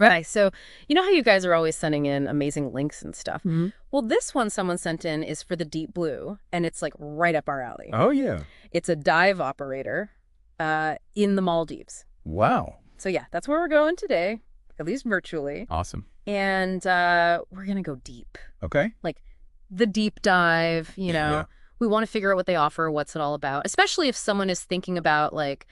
Right. So you know how you guys are always sending in amazing links and stuff? Mm-hmm. Well, this one someone sent in is for the Deep Blue, and it's like right up our alley. Oh, yeah. It's a dive operator in the Maldives. Wow. So yeah, that's where we're going today, at least virtually. Awesome. And we're going to go deep. Okay. Like the deep dive, you know. Yeah. We want to figure out what they offer, what's it all about, especially if someone is thinking about like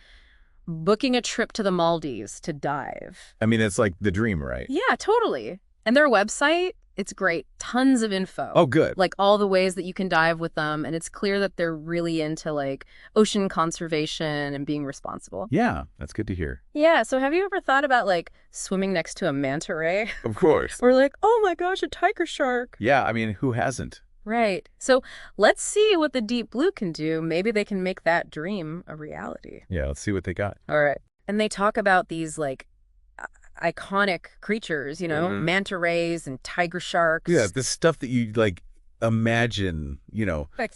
booking a trip to the Maldives to dive. I mean, it's like the dream, right? Yeah, totally. And their website, it's great. Tons of info. Oh, good. Like all the ways that you can dive with them. And it's clear that they're really into like ocean conservation and being responsible. Yeah, that's good to hear. Yeah. So have you ever thought about like swimming next to a manta ray? Of course. Or like, oh my gosh, a tiger shark. Yeah, I mean, who hasn't? Right. So let's see what the Deep Blue can do. Maybe they can make that dream a reality. Yeah, let's see what they got. All right. And they talk about these like iconic creatures, you know, manta rays and tiger sharks. Yeah, this stuff that you like imagine,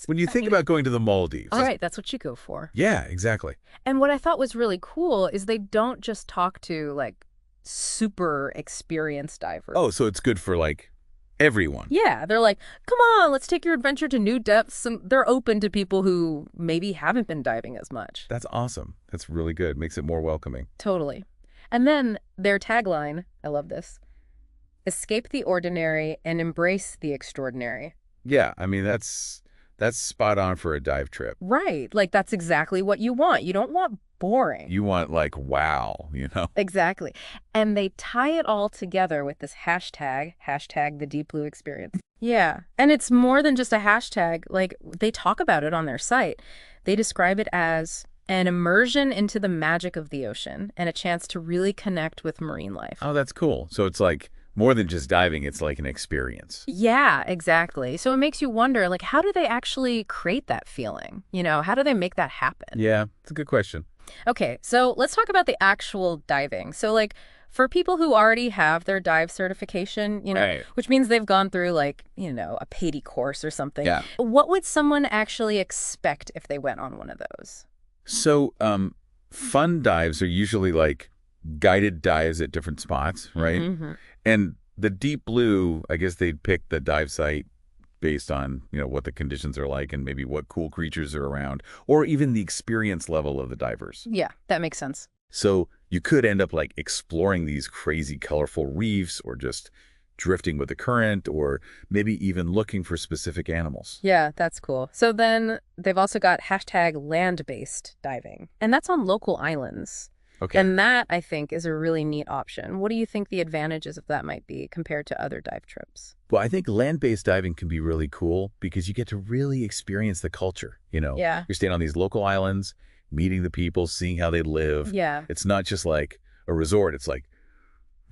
when you think about going to the Maldives. All right, that's what you go for. Yeah, exactly. And what I thought was really cool is they don't just talk to like super experienced divers. Oh, so it's good for like everyone. Yeah, they're like, come on, let's take your adventure to new depths. And they're open to people who maybe haven't been diving as much. That's awesome. That's really good. Makes it more welcoming. Totally. And then their tagline, I love this, escape the ordinary and embrace the extraordinary. Yeah, I mean, that's spot on for a dive trip. Right. Like that's exactly what you want. You don't want boring. You want like, wow, Exactly. And they tie it all together with this hashtag the Deep Blue Experience. Yeah. And it's more than just a hashtag. Like they talk about it on their site. They describe it as an immersion into the magic of the ocean and a chance to really connect with marine life. Oh, that's cool. So it's like more than just diving. It's like an experience. Yeah, exactly. So it makes you wonder, like, how do they actually create that feeling? How do they make that happen? Yeah, it's a good question. Okay, so let's talk about the actual diving. So, like, for people who already have their dive certification, Right. which means they've gone through, like, a PADI course or something. Yeah. What would someone actually expect if they went on one of those? So fun dives are usually like guided dives at different spots, right? Mm-hmm. And the Deep Blue, I guess they'd pick the dive site based on, what the conditions are like and maybe what cool creatures are around, or even the experience level of the divers. Yeah, that makes sense. So you could end up like exploring these crazy colorful reefs or just drifting with the current or maybe even looking for specific animals. Yeah, that's cool. So then they've also got hashtag land-based diving, and that's on local islands. Okay. And that, I think, is a really neat option. What do you think the advantages of that might be compared to other dive trips? Well, I think land-based diving can be really cool because you get to really experience the culture, Yeah. You're staying on these local islands, meeting the people, seeing how they live. Yeah. It's not just like a resort. It's like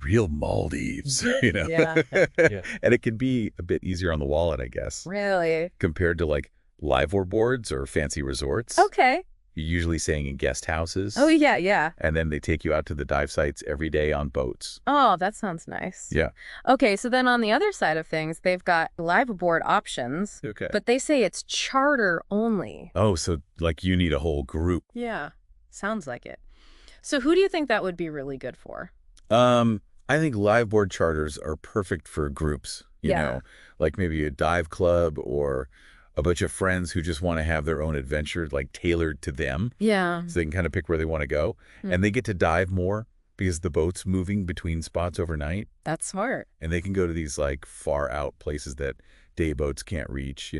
real Maldives, Yeah. Yeah. And it can be a bit easier on the wallet, I guess, Really? compared to like live-or boards or fancy resorts. Okay. You're usually staying in guest houses. Oh, yeah, yeah. And then they take you out to the dive sites every day on boats. Oh, that sounds nice. Yeah. Okay, so then on the other side of things, they've got live aboard options, Okay. but they say it's charter only. Oh, so like you need a whole group. Yeah, sounds like it. So who do you think that would be really good for? I think live board charters are perfect for groups, Yeah. like maybe a dive club or a bunch of friends who just want to have their own adventure, like tailored to them. Yeah. So they can kind of pick where they want to go. And they get to dive more because the boat's moving between spots overnight. That's smart. And they can go to these like far out places that day boats can't reach,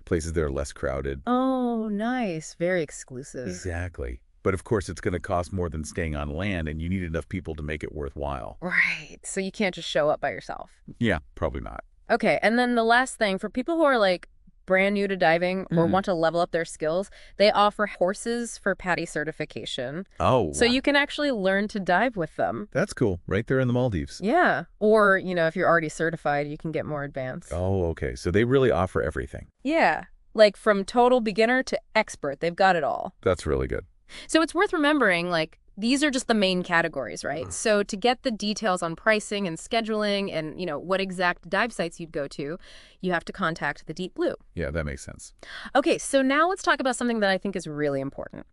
places that are less crowded. Oh, nice. Very exclusive. Exactly. But of course, it's going to cost more than staying on land, and you need enough people to make it worthwhile. Right. So you can't just show up by yourself. Yeah, probably not. Okay. And then the last thing, for people who are like brand new to diving or want to level up their skills, they offer courses for PADI certification. Oh, So wow. you can actually learn to dive with them. That's cool. Right there in the Maldives. Yeah. Or, if you're already certified, you can get more advanced. Oh, okay. So they really offer everything. Yeah. Like from total beginner to expert, they've got it all. That's really good. So it's worth remembering, like, These are just the main categories, right? So to get the details on pricing and scheduling and, what exact dive sites you'd go to, you have to contact the Deep Blue. Yeah, that makes sense. Okay, so now let's talk about something that I think is really important.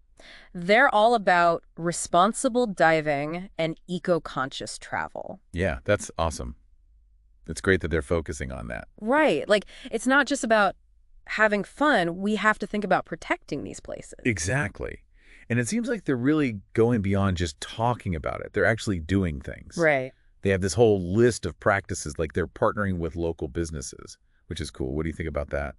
They're all about responsible diving and eco-conscious travel. Yeah, that's awesome. It's great that they're focusing on that. Right. Like, it's not just about having fun. We have to think about protecting these places. Exactly. And it seems like they're really going beyond just talking about it. They're actually doing things. Right. They have this whole list of practices, like they're partnering with local businesses, which is cool. What do you think about that?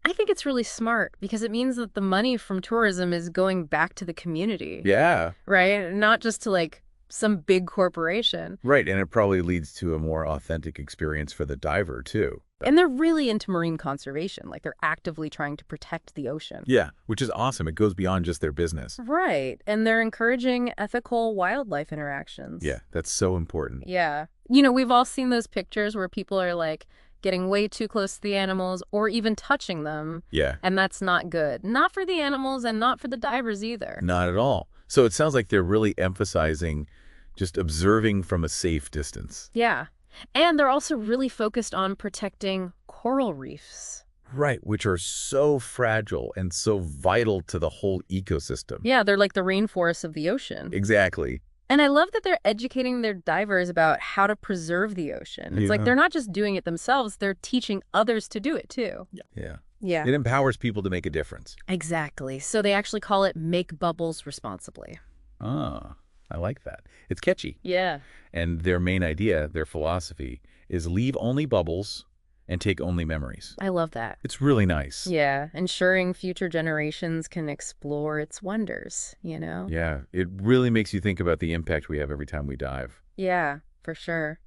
I think it's really smart because it means that the money from tourism is going back to the community. Yeah. Right? Not just to some big corporation. Right. And it probably leads to a more authentic experience for the diver, too. And they're really into marine conservation. Like they're actively trying to protect the ocean. Yeah, which is awesome. It goes beyond just their business. Right. And they're encouraging ethical wildlife interactions. Yeah, that's so important. Yeah. We've all seen those pictures where people are getting way too close to the animals or even touching them. Yeah. And that's not good. Not for the animals and not for the divers either. Not at all. So it sounds like they're really emphasizing just observing from a safe distance. Yeah. And they're also really focused on protecting coral reefs. Right, which are so fragile and so vital to the whole ecosystem. Yeah, they're like the rainforests of the ocean. Exactly. And I love that they're educating their divers about how to preserve the ocean. It's like they're not just doing it themselves, they're teaching others to do it too. Yeah. Yeah. It empowers people to make a difference. Exactly. So they actually call it Make Bubbles Responsibly. Ah, I like that. It's catchy. Yeah. And their main idea, their philosophy, is leave only bubbles and take only memories. I love that. It's really nice. Yeah, ensuring future generations can explore its wonders, Yeah, it really makes you think about the impact we have every time we dive. Yeah, for sure.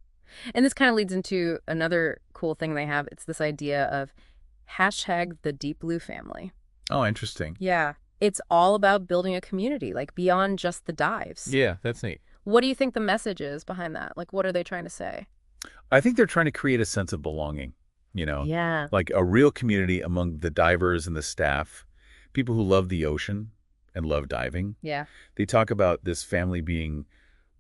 And this kind of leads into another cool thing they have. It's this idea of hashtag the Deep Blue family. Oh, interesting. Yeah, it's all about building a community, beyond just the dives. Yeah, that's neat. What do you think the message is behind that? What are they trying to say? I think they're trying to create a sense of belonging, Yeah. like a real community among the divers and the staff, people who love the ocean and love diving. Yeah. They talk about this family being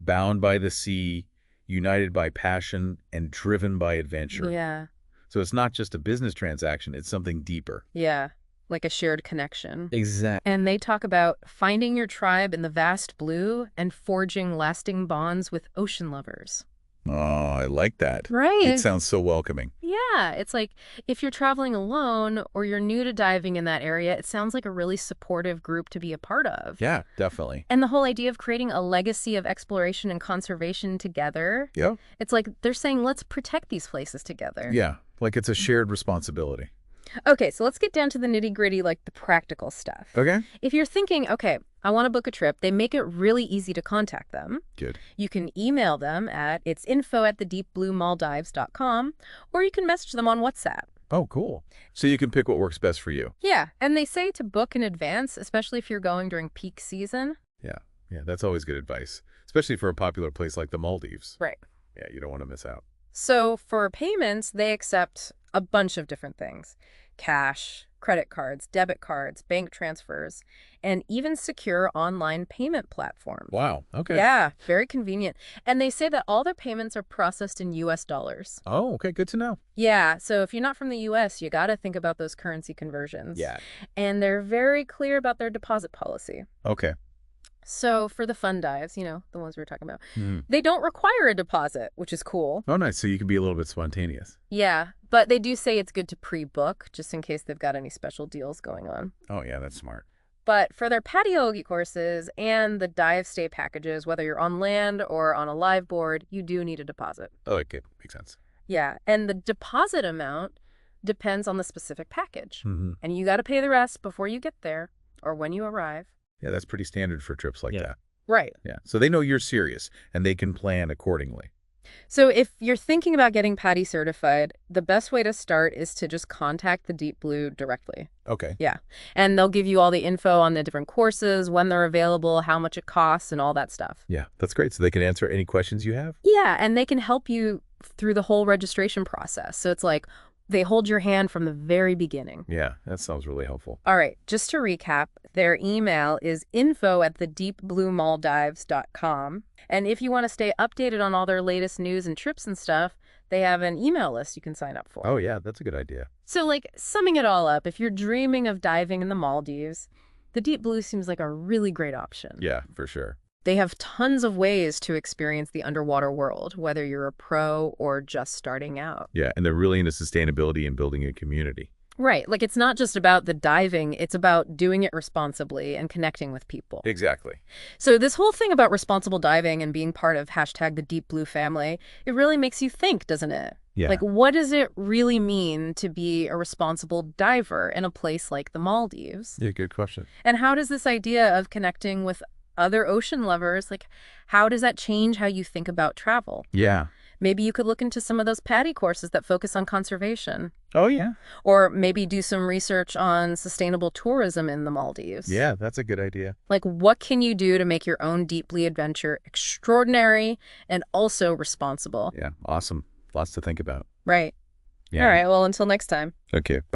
bound by the sea, united by passion, and driven by adventure. Yeah. So it's not just a business transaction, it's something deeper. Yeah. Like a shared connection. Exactly. And they talk about finding your tribe in the vast blue and forging lasting bonds with ocean lovers. Oh, I like that. Right. It sounds so welcoming. Yeah. It's like if you're traveling alone or you're new to diving in that area, it sounds like a really supportive group to be a part of. Yeah, definitely. And the whole idea of creating a legacy of exploration and conservation together. Yeah. It's like they're saying, let's protect these places together. Yeah, like it's a shared responsibility. Okay, so let's get down to the nitty-gritty, the practical stuff. Okay. If you're thinking, okay, I want to book a trip, they make it really easy to contact them. Good. You can email them at info@thedeepbluemaldives.com, or you can message them on WhatsApp. Oh, cool. So you can pick what works best for you. Yeah, and they say to book in advance, especially if you're going during peak season. Yeah, that's always good advice, especially for a popular place like the Maldives. Right. Yeah, you don't want to miss out. So for payments, they accept a bunch of different things. Cash, credit cards, debit cards, bank transfers, and even secure online payment platforms. Wow, okay. Yeah, very convenient. And they say that all their payments are processed in US dollars. Oh, okay, good to know. Yeah, so if you're not from the US, you got to think about those currency conversions. Yeah. And they're very clear about their deposit policy. Okay. So for the fun dives, the ones we were talking about, they don't require a deposit, which is cool. Oh, nice. So you can be a little bit spontaneous. Yeah, but they do say it's good to pre-book just in case they've got any special deals going on. Oh, yeah, that's smart. But for their patio courses and the dive stay packages, whether you're on land or on a live board, you do need a deposit. Oh, okay. Makes sense. Yeah, and the deposit amount depends on the specific package. Mm-hmm. And you got to pay the rest before you get there or when you arrive. Yeah, that's pretty standard for trips like that. Right. Yeah, so they know you're serious, and they can plan accordingly. So if you're thinking about getting PADI certified, the best way to start is to just contact the Deep Blue directly. Okay. Yeah. And they'll give you all the info on the different courses, when they're available, how much it costs, and all that stuff. Yeah, that's great. So they can answer any questions you have? Yeah, and they can help you through the whole registration process. So it's like, They hold your hand from the very beginning. Yeah, that sounds really helpful. All right, just to recap, their email is info@thedeepbluemaldives.com. And if you want to stay updated on all their latest news and trips and stuff, they have an email list you can sign up for. Oh, yeah, that's a good idea. So, like, summing it all up, if you're dreaming of diving in the Maldives, the Deep Blue seems like a really great option. Yeah, for sure. They have tons of ways to experience the underwater world, whether you're a pro or just starting out. Yeah, and they're really into sustainability and building a community. Right. Like, it's not just about the diving, it's about doing it responsibly and connecting with people. Exactly. So this whole thing about responsible diving and being part of hashtag the Deep Blue family, it really makes you think, doesn't it? Yeah. Like, what does it really mean to be a responsible diver in a place like the Maldives? Yeah, good question. And how does this idea of connecting with other ocean lovers, like, how does that change how you think about travel? Yeah. Maybe you could look into some of those PADI courses that focus on conservation. Oh, yeah. Or maybe do some research on sustainable tourism in the Maldives. Yeah, that's a good idea. Like, what can you do to make your own Deep Blue adventure extraordinary and also responsible? Yeah, awesome. Lots to think about. Right. Yeah. All right. Well, until next time. Okay.